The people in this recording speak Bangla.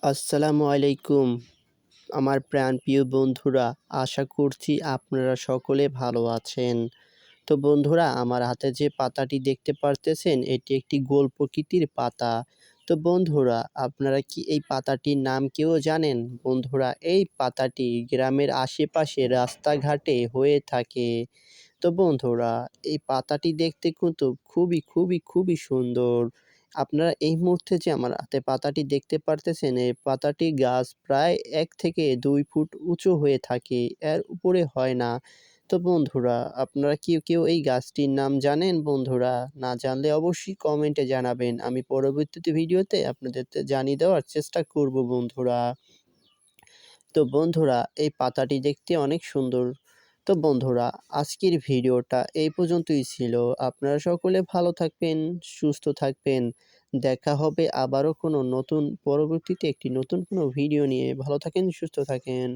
আসসালামু আলাইকুম আমার প্রাণপ্রিয় বন্ধুরা, আশা করছি আপনারা সকলে ভালো আছেন। তো বন্ধুরা, আমার হাতে যে পাতাটি দেখতে পারতেছেন এটি একটি গোল প্রকৃতির পাতা। তো বন্ধুরা, আপনারা কি এই পাতাটির নাম কেউ জানেন? বন্ধুরা, এই পাতাটি গ্রামের আশেপাশে রাস্তাঘাটে হয়ে থাকে। তো বন্ধুরা, এই পাতাটি দেখতে কিন্তু খুবই সুন্দর। আপনারা এই মুহূর্তে যে আমার হাতে পাতাটি দেখতে পারতেছেন, এই পাতাটি গাছ প্রায় ১ থেকে ২ ফুট উঁচু হয়ে থাকে, এর উপরে হয় না। তো বন্ধুরা, আপনারা কেউ এই গাছটির নাম জানেন বন্ধুরা? না জানলে অবশ্যই কমেন্টে জানাবেন। আমি পরবর্তীতে ভিডিওতে আপনাদেরকে জানিয়ে দেওয়ার চেষ্টা করব বন্ধুরা। তো বন্ধুরা, এই পাতাটি দেখতে অনেক সুন্দর। তো বন্ধুরা, আজকের ভিডিওটা এই পর্যন্তই ছিল। আপনারা সকলে ভালো থাকবেন, সুস্থ থাকবেন। দেখা হবে আবারও কোনো নতুন পরবর্তীতে একটি নতুন কোনো ভিডিও নিয়ে। ভালো থাকেন, সুস্থ থাকেন।